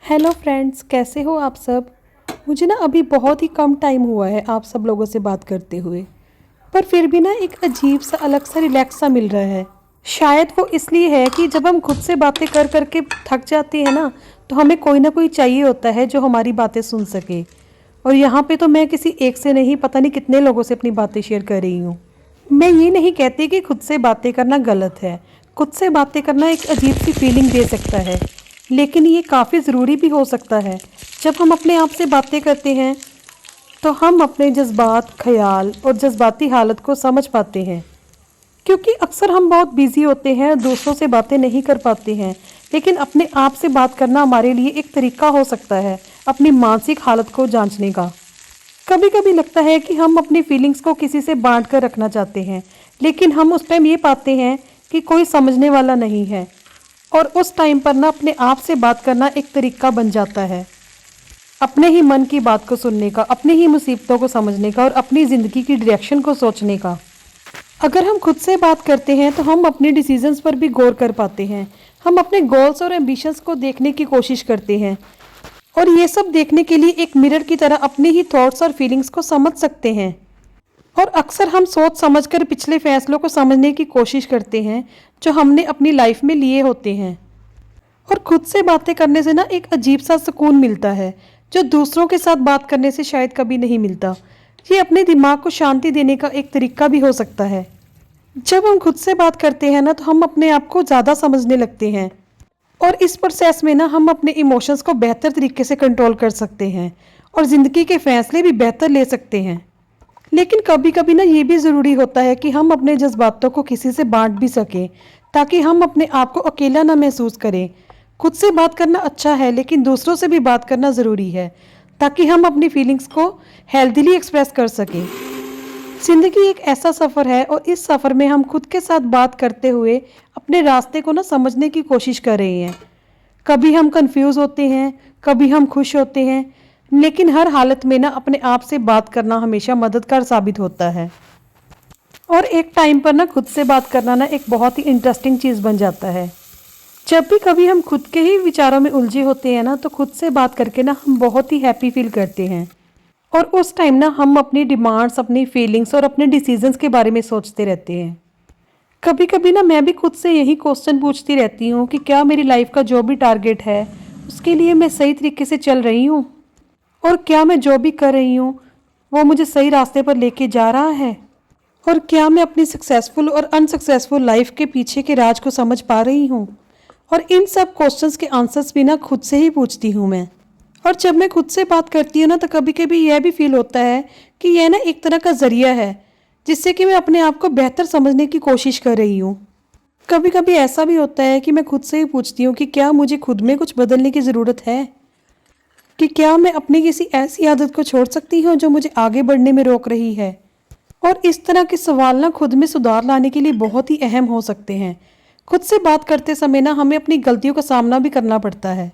Hello friends, कैसे हो आप सब। मुझे ना अभी बहुत ही कम टाइम हुआ है आप सब लोगों से बात करते हुए, पर फिर भी ना एक अजीब सा अलग सा रिलैक्स सा मिल रहा है। शायद वो इसलिए है कि जब हम खुद से बातें कर कर के थक जाते हैं ना, तो हमें कोई ना कोई चाहिए होता है जो हमारी बातें सुन सके। और यहाँ पे तो मैं किसी एक से नहीं, पता नहीं कितने लोगों से अपनी बातें शेयर कर रही हूँ। मैं ये नहीं कहती कि खुद से बातें करना गलत है। खुद से बातें करना एक अजीब सी फीलिंग दे सकता है, लेकिन ये काफ़ी ज़रूरी भी हो सकता है। जब हम अपने आप से बातें करते हैं तो हम अपने जज्बात, ख्याल और जज्बाती हालत को समझ पाते हैं। क्योंकि अक्सर हम बहुत बिजी होते हैं, दूसरों से बातें नहीं कर पाते हैं, लेकिन अपने आप से बात करना हमारे लिए एक तरीका हो सकता है अपनी मानसिक हालत को जांचने का। कभी कभी लगता है कि हम अपनी फीलिंग्स को किसी से बांट कर रखना चाहते हैं, लेकिन हम उस टाइम ये पाते हैं कि कोई समझने वाला नहीं है। और उस टाइम पर ना अपने आप से बात करना एक तरीका बन जाता है अपने ही मन की बात को सुनने का, अपनी ही मुसीबतों को समझने का और अपनी ज़िंदगी की डायरेक्शन को सोचने का। अगर हम खुद से बात करते हैं तो हम अपने डिसीजंस पर भी गौर कर पाते हैं। हम अपने गोल्स और एम्बिशंस को देखने की कोशिश करते हैं, और ये सब देखने के लिए एक मिरर की तरह अपनी ही थॉट्स और फीलिंग्स को समझ सकते हैं। और अक्सर हम सोच समझकर पिछले फैसलों को समझने की कोशिश करते हैं जो हमने अपनी लाइफ में लिए होते हैं। और खुद से बातें करने से ना एक अजीब सा सुकून मिलता है जो दूसरों के साथ बात करने से शायद कभी नहीं मिलता। ये अपने दिमाग को शांति देने का एक तरीका भी हो सकता है। जब हम खुद से बात करते हैं ना, तो हम अपने आप को ज़्यादा समझने लगते हैं, और इस प्रोसेस में ना हम अपने इमोशंस को बेहतर तरीके से कंट्रोल कर सकते हैं और ज़िंदगी के फैसले भी बेहतर ले सकते हैं। लेकिन कभी कभी ना ये भी ज़रूरी होता है कि हम अपने जज्बातों को किसी से बांट भी सकें, ताकि हम अपने आप को अकेला ना महसूस करें। खुद से बात करना अच्छा है, लेकिन दूसरों से भी बात करना ज़रूरी है, ताकि हम अपनी फीलिंग्स को हेल्दीली एक्सप्रेस कर सकें। ज़िंदगी एक ऐसा सफ़र है, और इस सफ़र में हम खुद के साथ बात करते हुए अपने रास्ते को ना समझने की कोशिश कर रहे हैं। कभी हम कंफ्यूज होते हैं, कभी हम खुश होते हैं, लेकिन हर हालत में ना अपने आप से बात करना हमेशा मददगार साबित होता है। और एक टाइम पर ना खुद से बात करना ना एक बहुत ही इंटरेस्टिंग चीज़ बन जाता है। जब भी कभी हम खुद के ही विचारों में उलझे होते हैं ना, तो खुद से बात करके ना हम बहुत ही हैप्पी फील करते हैं। और उस टाइम ना हम अपनी डिमांड्स, अपनी फीलिंग्स और अपने डिसीजंस के बारे में सोचते रहते हैं। कभी कभी ना मैं भी खुद से यही क्वेश्चन पूछती रहती हूँ कि क्या मेरी लाइफ का जो भी टारगेट है उसके लिए मैं सही तरीके से चल रही हूँ, और क्या मैं जो भी कर रही हूँ वो मुझे सही रास्ते पर लेके जा रहा है, और क्या मैं अपनी सक्सेसफुल और अनसक्सेसफुल लाइफ के पीछे के राज को समझ पा रही हूँ। और इन सब क्वेश्चंस के आंसर्स भी ना खुद से ही पूछती हूँ मैं। और जब मैं खुद से बात करती हूँ ना, तो कभी कभी यह भी फील होता है कि यह ना एक तरह का ज़रिया है जिससे कि मैं अपने आप को बेहतर समझने की कोशिश कर रही हूँ। कभी कभी ऐसा भी होता है कि मैं खुद से ही पूछती हूँ कि क्या मुझे खुद में कुछ बदलने की ज़रूरत है, कि क्या मैं अपनी किसी ऐसी आदत को छोड़ सकती हूँ जो मुझे आगे बढ़ने में रोक रही है। और इस तरह के सवाल ना खुद में सुधार लाने के लिए बहुत ही अहम हो सकते हैं। खुद से बात करते समय ना हमें अपनी गलतियों का सामना भी करना पड़ता है,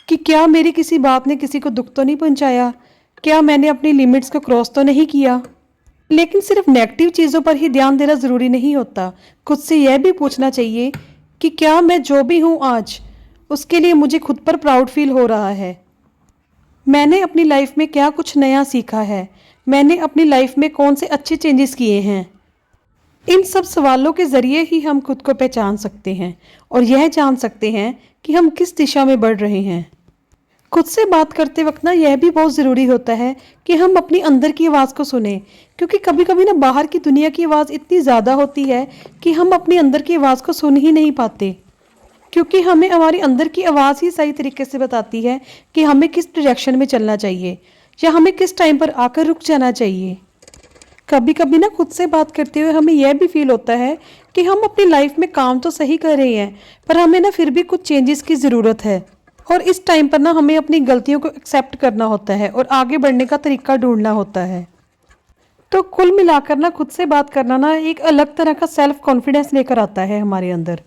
कि क्या मेरी किसी बात ने किसी को दुख तो नहीं पहुंचाया, क्या मैंने अपनी लिमिट्स को क्रॉस तो नहीं किया। लेकिन सिर्फ नेगेटिव चीज़ों पर ही ध्यान देना ज़रूरी नहीं होता। खुद से यह भी पूछना चाहिए कि क्या मैं जो भी हूँ आज, उसके लिए मुझे खुद पर प्राउड फील हो रहा है। मैंने अपनी लाइफ में क्या कुछ नया सीखा है, मैंने अपनी लाइफ में कौन से अच्छे चेंजेस किए हैं। इन सब सवालों के ज़रिए ही हम खुद को पहचान सकते हैं और यह जान सकते हैं कि हम किस दिशा में बढ़ रहे हैं। खुद से बात करते वक्त ना यह भी बहुत ज़रूरी होता है कि हम अपनी अंदर की आवाज़ को सुने, क्योंकि कभी कभी ना बाहर की दुनिया की आवाज़ इतनी ज़्यादा होती है कि हम अपनी अंदर की आवाज़ को सुन ही नहीं पाते। क्योंकि हमें हमारी अंदर की आवाज़ ही सही तरीके से बताती है कि हमें किस डायरेक्शन में चलना चाहिए, या हमें किस टाइम पर आकर रुक जाना चाहिए। कभी कभी ना खुद से बात करते हुए हमें यह भी फील होता है कि हम अपनी लाइफ में काम तो सही कर रहे हैं, पर हमें ना फिर भी कुछ चेंजेस की ज़रूरत है। और इस टाइम पर ना हमें अपनी गलतियों को एक्सेप्ट करना होता है और आगे बढ़ने का तरीका ढूंढना होता है। तो कुल मिलाकर ना खुद से बात करना ना एक अलग तरह का सेल्फ कॉन्फिडेंस लेकर आता है हमारे अंदर,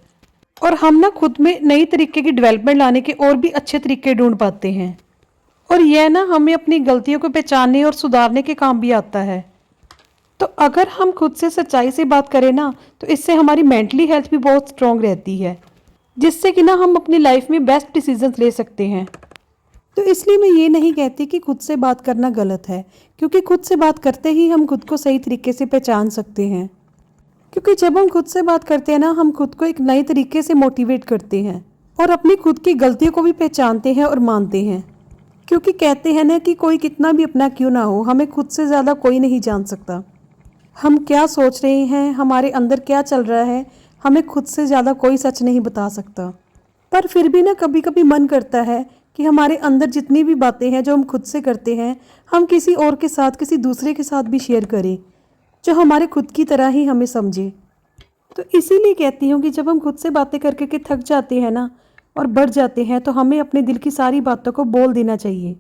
और हम ना खुद में नई तरीके की डेवलपमेंट लाने के और भी अच्छे तरीके ढूंढ पाते हैं। और यह ना हमें अपनी गलतियों को पहचानने और सुधारने के काम भी आता है। तो अगर हम खुद से सच्चाई से बात करें ना, तो इससे हमारी मेंटली हेल्थ भी बहुत स्ट्रांग रहती है, जिससे कि ना हम अपनी लाइफ में बेस्ट डिसीजंस ले सकते हैं। तो इसलिए मैं ये नहीं कहती कि खुद से बात करना गलत है, क्योंकि खुद से बात करते ही हम खुद को सही तरीके से पहचान सकते हैं। क्योंकि जब हम खुद से बात करते हैं ना, हम खुद को एक नए तरीके से मोटिवेट करते हैं और अपनी खुद की गलतियों को भी पहचानते हैं और मानते हैं। क्योंकि कहते हैं ना कि कोई कितना भी अपना क्यों ना हो, हमें खुद से ज़्यादा कोई नहीं जान सकता। हम क्या सोच रहे हैं, हमारे अंदर क्या चल रहा है, हमें खुद से ज़्यादा कोई सच नहीं बता सकता। पर फिर भी ना कभी कभी मन करता है कि हमारे अंदर जितनी भी बातें हैं जो हम खुद से करते हैं, हम किसी और के साथ, किसी दूसरे के साथ भी शेयर करें, जो हमारे खुद की तरह ही हमें समझे। तो इसीलिए कहती हूँ कि जब हम खुद से बातें करके के थक जाते हैं ना और बढ़ जाते हैं, तो हमें अपने दिल की सारी बातों को बोल देना चाहिए।